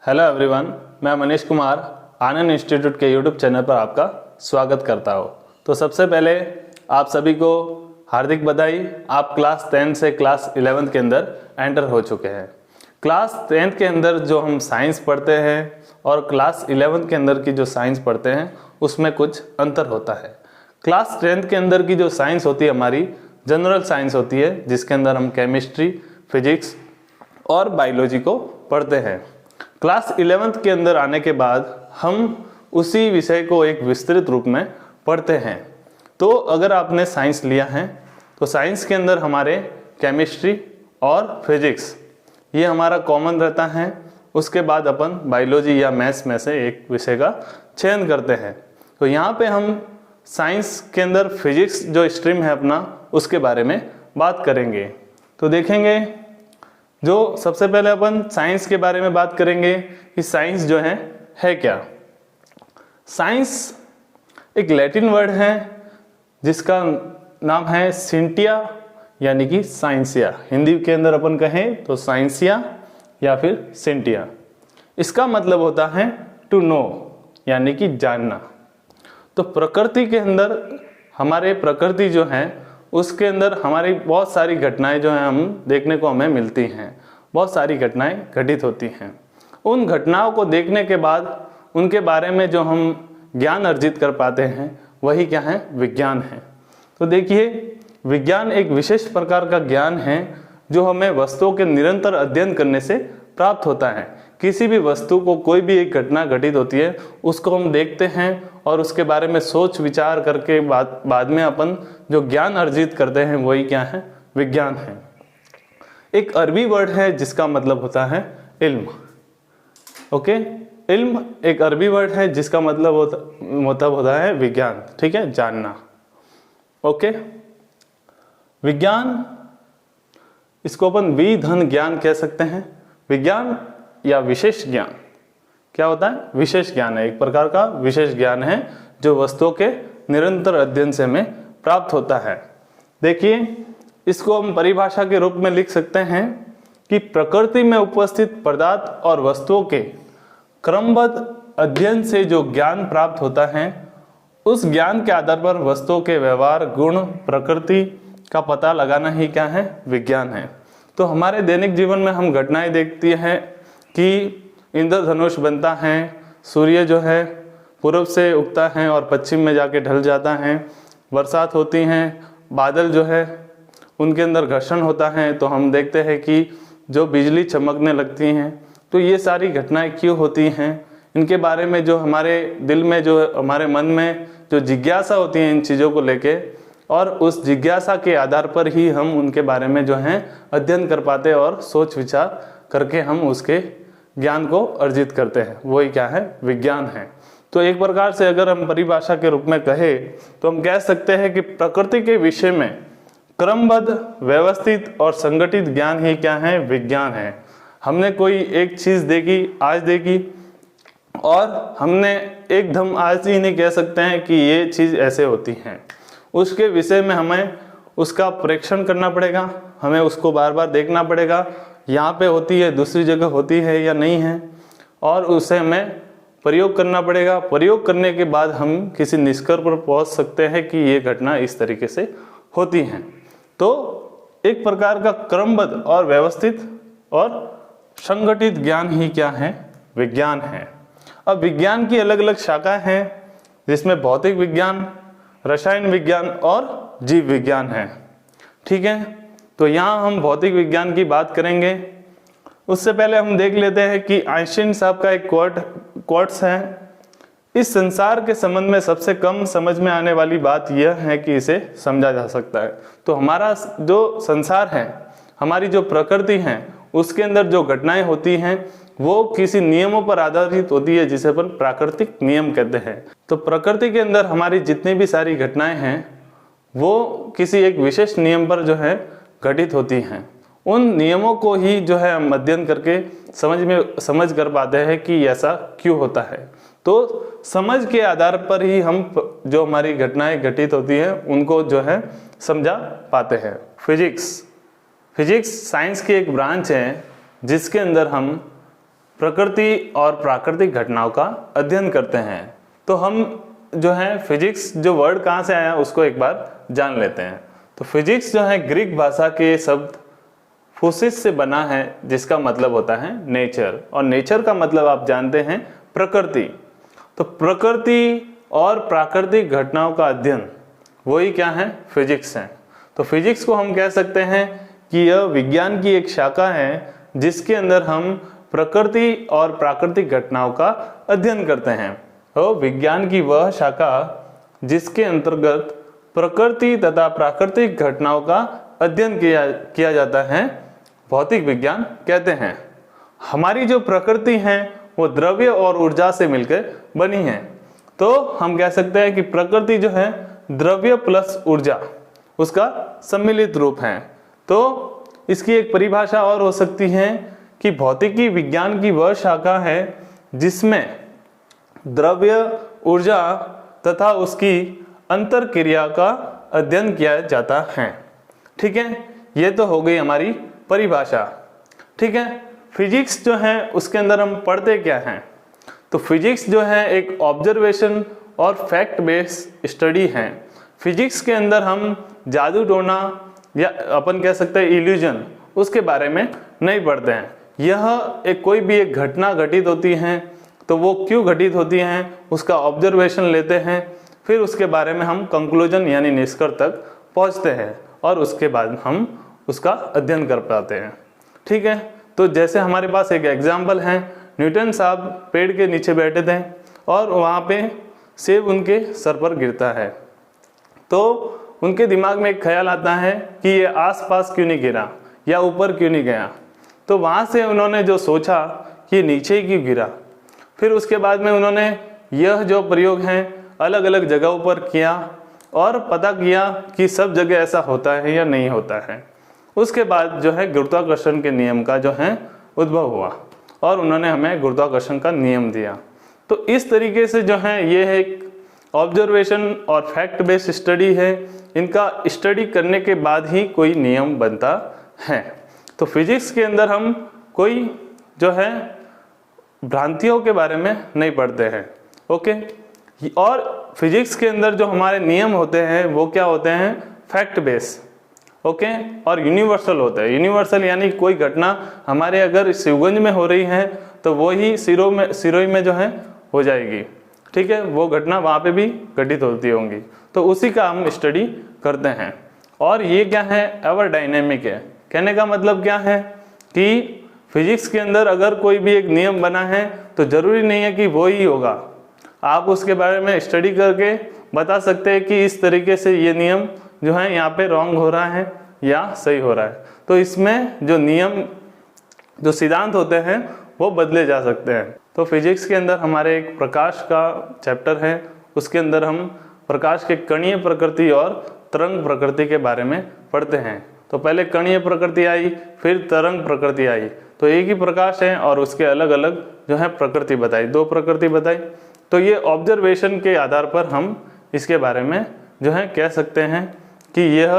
Hello everyone, मैं Manish Kumar Anand institute के YouTube channel पर आपका स्वागत करता हूँ। तो सबसे पहले आप सभी को हार्दिक बधाई। आप क्लास 10 से क्लास 11 के अंदर एंटर हो चुके हैं। क्लास 10 के अंदर जो हम साइंस पढ़ते हैं और क्लास 11 के अंदर की जो साइंस पढ़ते हैं उसमें कुछ अंतर होता है। क्लास 10 के अंदर की जो साइंस होती है हमारी जनरल साइंस होती है, जिसके अंदर हम केमिस्ट्री, फिजिक्स और बायोलॉजी को पढ़ते हैं। क्लास 11th के अंदर आने के बाद हम उसी विषय को एक विस्तृत रूप में पढ़ते हैं। तो अगर आपने साइंस लिया है तो साइंस के अंदर हमारे केमिस्ट्री और फिजिक्स ये हमारा कॉमन रहता है। उसके बाद अपन बायोलॉजी या मैथ्स में से एक विषय का चयन करते हैं। तो यहाँ पे हम साइंस के अंदर फिजिक्स जो स्ट्रीम है अपना, उसके बारे में बात करेंगे। तो देखेंगे, जो सबसे पहले अपन साइंस के बारे में बात करेंगे कि साइंस जो है क्या। साइंस एक लैटिन वर्ड है जिसका नाम है सिंटिया, यानी कि साइंसिया। हिंदी के अंदर अपन कहें तो साइंसिया या फिर सिंटिया। इसका मतलब होता है टू नो, यानी कि जानना। तो प्रकृति के अंदर हमारे प्रकृति जो है उसके अंदर हमारी बहुत सारी घटनाएं जो हैं हम देखने को हमें मिलती हैं। बहुत सारी घटनाएं घटित होती हैं। उन घटनाओं को देखने के बाद उनके बारे में जो हम ज्ञान अर्जित कर पाते हैं वही क्या है, विज्ञान है। तो देखिए, विज्ञान एक विशेष प्रकार का ज्ञान है जो हमें वस्तुओं के निरंतर अध्ययन करने से प्राप्त होता है। किसी भी वस्तु को कोई भी एक घटना घटित होती है उसको हम देखते हैं और उसके बारे में सोच विचार करके बाद में अपन जो ज्ञान अर्जित करते हैं वही क्या है, विज्ञान है। एक अरबी वर्ड है जिसका मतलब होता है इल्म। ओके, इल्म एक अरबी वर्ड है जिसका मतलब होता है विज्ञान। ठीक है, जानना। ओके, विज्ञान, इसको अपन विधन ज्ञान कह सकते हैं। विज्ञान या विशेष ज्ञान क्या होता है, विशेष ज्ञान है, एक प्रकार का विशेष ज्ञान है जो वस्तुओं के निरंतर अध्ययन से हमें प्राप्त होता है। देखिए, इसको हम परिभाषा के रूप में लिख सकते हैं कि प्रकृति में उपस्थित पदार्थ और वस्तुओं के क्रमबद्ध अध्ययन से जो ज्ञान प्राप्त होता है, उस ज्ञान के आधार पर वस्तुओं के व्यवहार, गुण, प्रकृति का पता लगाना ही क्या है, विज्ञान है। तो हमारे दैनिक जीवन में हम घटनाएं देखती हैं कि इंद्रधनुष बनता है, सूर्य जो है पूर्व से उगता है और पश्चिम में जाके ढल जाता है, बरसात होती हैं, बादल जो है उनके अंदर घर्षण होता है, तो हम देखते हैं कि जो बिजली चमकने लगती हैं। तो ये सारी घटनाएं क्यों होती हैं, इनके बारे में जो हमारे दिल में, जो हमारे मन में जो जिज्ञासा होती है इन चीज़ों को लेके, और उस जिज्ञासा के आधार पर ही हम उनके बारे में जो है अध्ययन कर पाते हैं और सोच विचार करके हम उसके ज्ञान को अर्जित करते हैं, वही क्या है, विज्ञान है। तो एक प्रकार से अगर हम परिभाषा के रूप में कहें तो हम कह सकते हैं कि प्रकृति के विषय में क्रमबद्ध, व्यवस्थित और संगठित ज्ञान ही क्या है, विज्ञान है। हमने कोई एक चीज़ देखी, आज देखी, और हमने एकदम आज ही नहीं कह सकते हैं कि ये चीज़ ऐसे होती है। उसके विषय में हमें उसका परीक्षण करना पड़ेगा, हमें उसको बार बार देखना पड़ेगा, यहाँ पे होती है, दूसरी जगह होती है या नहीं है, और उसे हमें प्रयोग करना पड़ेगा। प्रयोग करने के बाद हम किसी निष्कर्ष पर पहुँच सकते हैं कि ये घटना इस तरीके से होती है। तो एक प्रकार का क्रमबद्ध और व्यवस्थित और संगठित ज्ञान ही क्या है, विज्ञान है। अब विज्ञान की अलग अलग शाखाएं हैं जिसमें भौतिक विज्ञान, रसायन विज्ञान और जीव विज्ञान है। ठीक है, तो यहाँ हम भौतिक विज्ञान की बात करेंगे। उससे पहले हम देख लेते हैं कि आइंस्टीन साहब का एक कोट्स है, इस संसार के संबंध में सबसे कम समझ में आने वाली बात यह है कि इसे समझा जा सकता है। तो हमारा जो संसार है, हमारी जो प्रकृति है, उसके अंदर जो घटनाएं होती हैं वो किसी नियमों पर आधारित होती है जिसे अपन प्राकृतिक नियम कहते हैं। तो प्रकृति के अंदर हमारी जितनी भी सारी घटनाएं हैं वो किसी एक विशेष नियम पर जो है घटित होती हैं। उन नियमों को ही जो है हम अध्ययन करके समझ कर पाते हैं कि ऐसा क्यों होता है। तो समझ के आधार पर ही हम जो हमारी घटनाएं घटित होती हैं उनको जो है समझा पाते हैं। फिजिक्स साइंस की एक ब्रांच है जिसके अंदर हम प्रकृति और प्राकृतिक घटनाओं का अध्ययन करते हैं। तो हम जो है फिजिक्स जो वर्ड कहाँ से आया उसको एक बार जान लेते हैं। तो फिजिक्स जो है ग्रीक भाषा के शब्द फूसिस से बना है, जिसका मतलब होता है नेचर, और नेचर का मतलब आप जानते हैं प्रकृति। तो प्रकृति और प्राकृतिक घटनाओं का अध्ययन वही क्या है, फिजिक्स है। तो फिजिक्स को हम कह सकते हैं कि यह विज्ञान की एक शाखा है जिसके अंदर हम प्रकृति और प्राकृतिक घटनाओं का अध्ययन करते हैं। तो विज्ञान की वह शाखा जिसके अंतर्गत प्रकृति तथा प्राकृतिक घटनाओं का अध्ययन किया जाता है भौतिक विज्ञान कहते हैं। हमारी जो प्रकृति है वो द्रव्य और ऊर्जा से मिलकर बनी है। तो हम कह सकते हैं कि प्रकृति जो है द्रव्य प्लस ऊर्जा उसका सम्मिलित रूप है। तो इसकी एक परिभाषा और हो सकती है कि भौतिकी विज्ञान की वह शाखा है जिसमें द्रव्य, ऊर्जा तथा उसकी अंतर क्रिया का अध्ययन किया जाता है। ठीक है, ये तो हो गई हमारी परिभाषा। ठीक है, फिजिक्स जो है उसके अंदर हम पढ़ते क्या हैं। तो फिजिक्स जो है एक ऑब्जर्वेशन और फैक्ट बेस्ड स्टडी है। फिजिक्स के अंदर हम जादू टोना या अपन कह सकते हैं इल्यूजन उसके बारे में नहीं पढ़ते हैं। यह कोई भी एक घटना घटित होती है तो वो क्यों घटित होती हैं उसका ऑब्जर्वेशन लेते हैं, फिर उसके बारे में हम कंक्लूजन यानी निष्कर्ष तक पहुंचते हैं और उसके बाद हम उसका अध्ययन कर पाते हैं। ठीक है, तो जैसे हमारे पास एक एग्जाम्पल है, न्यूटन साहब पेड़ के नीचे बैठे थे और वहाँ पे सेब उनके सर पर गिरता है। तो उनके दिमाग में एक ख्याल आता है कि ये आसपास क्यों नहीं गिरा या ऊपर क्यों नहीं गया। तो वहाँ से उन्होंने जो सोचा कि नीचे ही क्यों गिरा, फिर उसके बाद में उन्होंने यह जो प्रयोग हैं अलग अलग जगहों पर किया और पता किया कि सब जगह ऐसा होता है या नहीं होता है। उसके बाद जो है गुरुत्वाकर्षण के नियम का जो है उद्भव हुआ और उन्होंने हमें गुरुत्वाकर्षण का नियम दिया। तो इस तरीके से जो है ये एक ऑब्जर्वेशन और फैक्ट बेस्ड स्टडी है। इनका स्टडी करने के बाद ही कोई नियम बनता है। तो फिजिक्स के अंदर हम कोई जो है भ्रांतियों के बारे में नहीं पढ़ते हैं। ओके, और फिजिक्स के अंदर जो हमारे नियम होते हैं वो क्या होते हैं, फैक्ट बेस। ओके, और यूनिवर्सल होता है। यूनिवर्सल यानी कोई घटना हमारे अगर शिवगंज में हो रही है तो वो ही सिरोही में जो है हो जाएगी। ठीक है, वो घटना वहाँ पे भी घटित होती होंगी, तो उसी का हम स्टडी करते हैं। और ये क्या है, एवर डायनेमिक है। कहने का मतलब क्या है कि फिजिक्स के अंदर अगर कोई भी एक नियम बना है तो जरूरी नहीं है कि वो ही होगा। आप उसके बारे में स्टडी करके बता सकते हैं कि इस तरीके से ये नियम जो है यहाँ पे रॉन्ग हो रहा है या सही हो रहा है। तो इसमें जो नियम जो सिद्धांत होते हैं वो बदले जा सकते हैं। तो फिजिक्स के अंदर हमारे एक प्रकाश का चैप्टर है, उसके अंदर हम प्रकाश के कणीय प्रकृति और तरंग प्रकृति के बारे में पढ़ते हैं। तो पहले कणीय प्रकृति आई, फिर तरंग प्रकृति आई। तो एक ही प्रकाश है और उसके अलग अलग जो है प्रकृति बताई, दो प्रकृति बताई। तो ये ऑब्जर्वेशन के आधार पर हम इसके बारे में जो है कह सकते हैं कि यह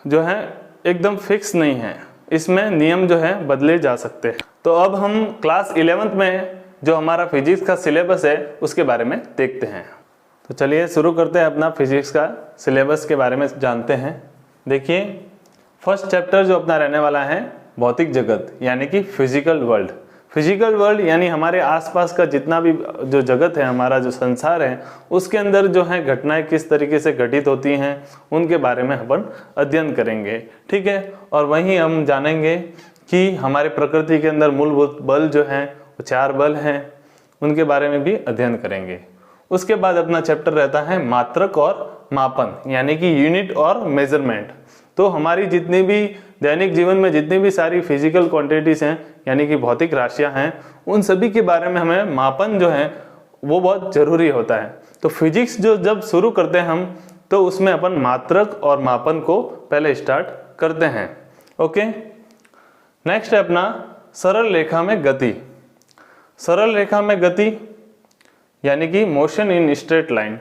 जो है एकदम फिक्स नहीं है, इसमें नियम जो है बदले जा सकते हैं। तो अब हम क्लास 11th में जो हमारा फिजिक्स का सिलेबस है उसके बारे में देखते हैं। तो चलिए शुरू करते हैं अपना फिजिक्स का सिलेबस के बारे में जानते हैं। देखिए, फर्स्ट चैप्टर जो अपना रहने वाला है भौतिक जगत यानी कि फिजिकल वर्ल्ड। फिजिकल वर्ल्ड यानी हमारे आसपास का जितना भी जो जगत है, हमारा जो संसार है, उसके अंदर जो है घटनाएं किस तरीके से घटित होती हैं उनके बारे में अपन अध्ययन करेंगे। ठीक है, और वहीं हम जानेंगे कि हमारे प्रकृति के अंदर मूलभूत बल जो हैं वो 4 बल हैं, उनके बारे में भी अध्ययन करेंगे। उसके बाद अपना चैप्टर रहता है मात्रक और मापन यानी कि यूनिट और मेजरमेंट। तो हमारी जितनी भी दैनिक जीवन में जितनी भी सारी फिजिकल क्वांटिटीज हैं यानी कि भौतिक राशियां हैं, उन सभी के बारे में हमें मापन जो है वो बहुत जरूरी होता है। तो फिजिक्स जो जब शुरू करते हैं हम, तो उसमें अपन मात्रक और मापन को पहले स्टार्ट करते हैं। ओके, नेक्स्ट है अपना सरल रेखा में गति। सरल रेखा में गति यानी कि मोशन इन स्ट्रेट लाइन।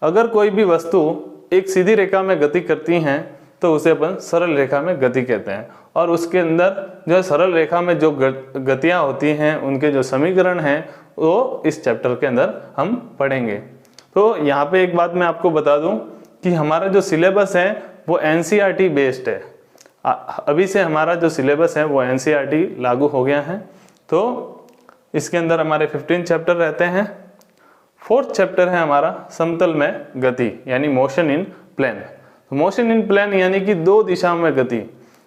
अगर कोई भी वस्तु एक सीधी रेखा में गति करती हैं तो उसे अपन सरल रेखा में गति कहते हैं। और उसके अंदर जो है सरल रेखा में जो गतियाँ होती हैं उनके जो समीकरण हैं वो इस चैप्टर के अंदर हम पढ़ेंगे। तो यहाँ पे एक बात मैं आपको बता दूं कि हमारा जो सिलेबस है वो NCERT बेस्ड है। अभी से हमारा जो सिलेबस है वो NCERT लागू हो गया है। तो इसके अंदर हमारे 15 चैप्टर रहते हैं। 4th चैप्टर है हमारा समतल में गति यानी motion in plane. Motion in plane यानी कि 2 दिशाओं में गति।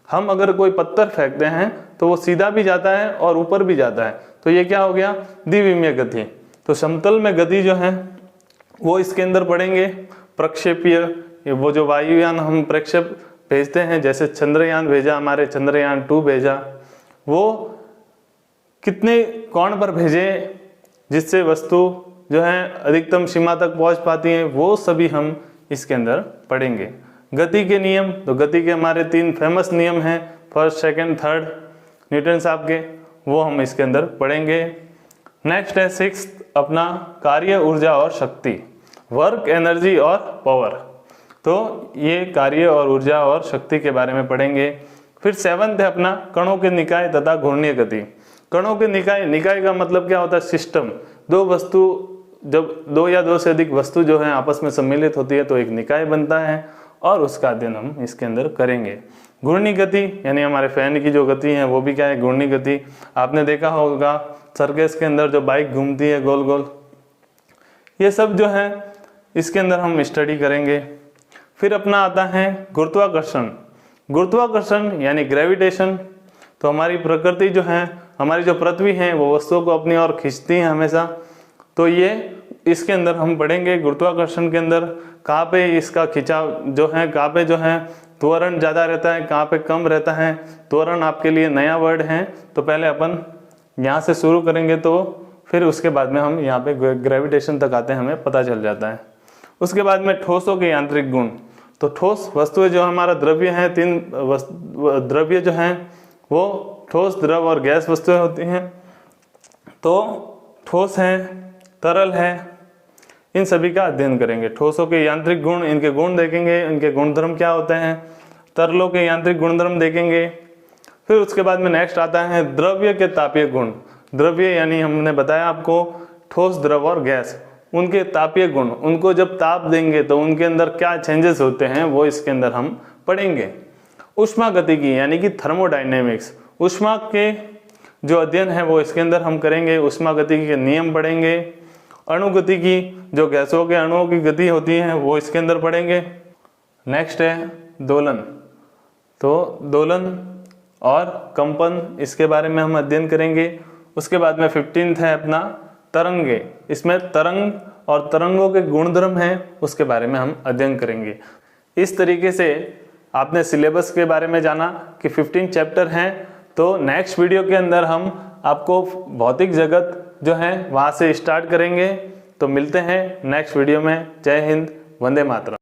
हम अगर कोई पत्थर फेंकते हैं तो वो सीधा भी जाता है और ऊपर भी जाता है, तो ये क्या हो गया, द्विविमीय गति। तो समतल में गति जो है वो इसके अंदर पढ़ेंगे। प्रक्षेपीय, वो जो वायुयान हम प्रक्षेप भेजते हैं, जैसे चंद्रयान भेजा, हमारे चंद्रयान 2 भेजा, वो कितने कोण पर भेजे जिससे वस्तु जो है अधिकतम सीमा तक पहुंच पाती है, वो सभी हम इसके अंदर पढ़ेंगे। गति के नियम, तो गति के हमारे 3 फेमस नियम हैं, फर्स्ट, सेकंड, थर्ड, न्यूटन साहब के, वो हम इसके अंदर पढ़ेंगे। नेक्स्ट है 6th अपना कार्य, ऊर्जा और शक्ति, वर्क, एनर्जी और पावर। तो ये कार्य और ऊर्जा और शक्ति के बारे में पढ़ेंगे। फिर 7th है अपना कणों के निकाय तथा घूर्णीय गति। कणों के निकाय, निकाय का मतलब क्या होता है, सिस्टम। 2 वस्तु, जब 2 या 2 से अधिक वस्तु जो है आपस में सम्मिलित होती है तो एक निकाय बनता है, और उसका अध्ययन हम इसके अंदर करेंगे। घूर्णी गति यानी हमारे फैन की जो गति है वो भी क्या है, घूर्णी गति। आपने देखा होगा सर्कस के अंदर जो बाइक घूमती है गोल गोल, ये सब जो है इसके अंदर हम स्टडी करेंगे। फिर अपना आता है गुरुत्वाकर्षण। गुरुत्वाकर्षण यानी ग्रेविटेशन। तो हमारी प्रकृति जो है, हमारी जो पृथ्वी है वो वस्तुओं को अपनी ओर खींचती है हमेशा, तो ये इसके अंदर हम पढ़ेंगे। गुरुत्वाकर्षण के अंदर कहाँ पे इसका खिंचाव जो है, कहाँ पे जो है त्वरण ज़्यादा रहता है, कहाँ पे कम रहता है। त्वरण आपके लिए नया वर्ड है, तो पहले अपन यहाँ से शुरू करेंगे, तो फिर उसके बाद में हम यहाँ पे ग्रेविटेशन तक आते हैं, हमें पता चल जाता है। उसके बाद में ठोसों के यांत्रिक गुण। तो ठोस वस्तुएं जो हमारा द्रव्य है, 3 द्रव्य जो हैं वो ठोस, द्रव और गैस वस्तुएं होती हैं। तो ठोस है, तरल है, इन सभी का अध्ययन करेंगे। ठोसों के यांत्रिक गुण, इनके गुण देखेंगे, इनके गुणधर्म क्या होते हैं। तरलों के यांत्रिक गुणधर्म देखेंगे। फिर उसके बाद में नेक्स्ट आता है द्रव्य के तापीय गुण। द्रव्य यानी हमने बताया आपको ठोस, द्रव और गैस, उनके तापीय गुण, उनको जब ताप देंगे तो उनके अंदर क्या चेंजेस होते हैं वो इसके अंदर हम पढ़ेंगे। ऊष्मागतिकी यानी कि थर्मोडायनेमिक्स, ऊष्मा के जो अध्ययन है वो इसके अंदर हम करेंगे। ऊष्मागतिकी के नियम पढ़ेंगे। अणुगतिकी, जो गैसों के अणुओं की गति होती है वो इसके अंदर पढ़ेंगे। नेक्स्ट है दोलन। तो दोलन और कंपन, इसके बारे में हम अध्ययन करेंगे। उसके बाद में 15th है अपना तरंगे। इसमें तरंग और तरंगों के गुणधर्म हैं, उसके बारे में हम अध्ययन करेंगे। इस तरीके से आपने सिलेबस के बारे में जाना कि 15 चैप्टर हैं। तो नेक्स्ट वीडियो के अंदर हम आपको भौतिक जगत जो है वहाँ से स्टार्ट करेंगे। तो मिलते हैं नेक्स्ट वीडियो में। जय हिंद, वंदे मातरम।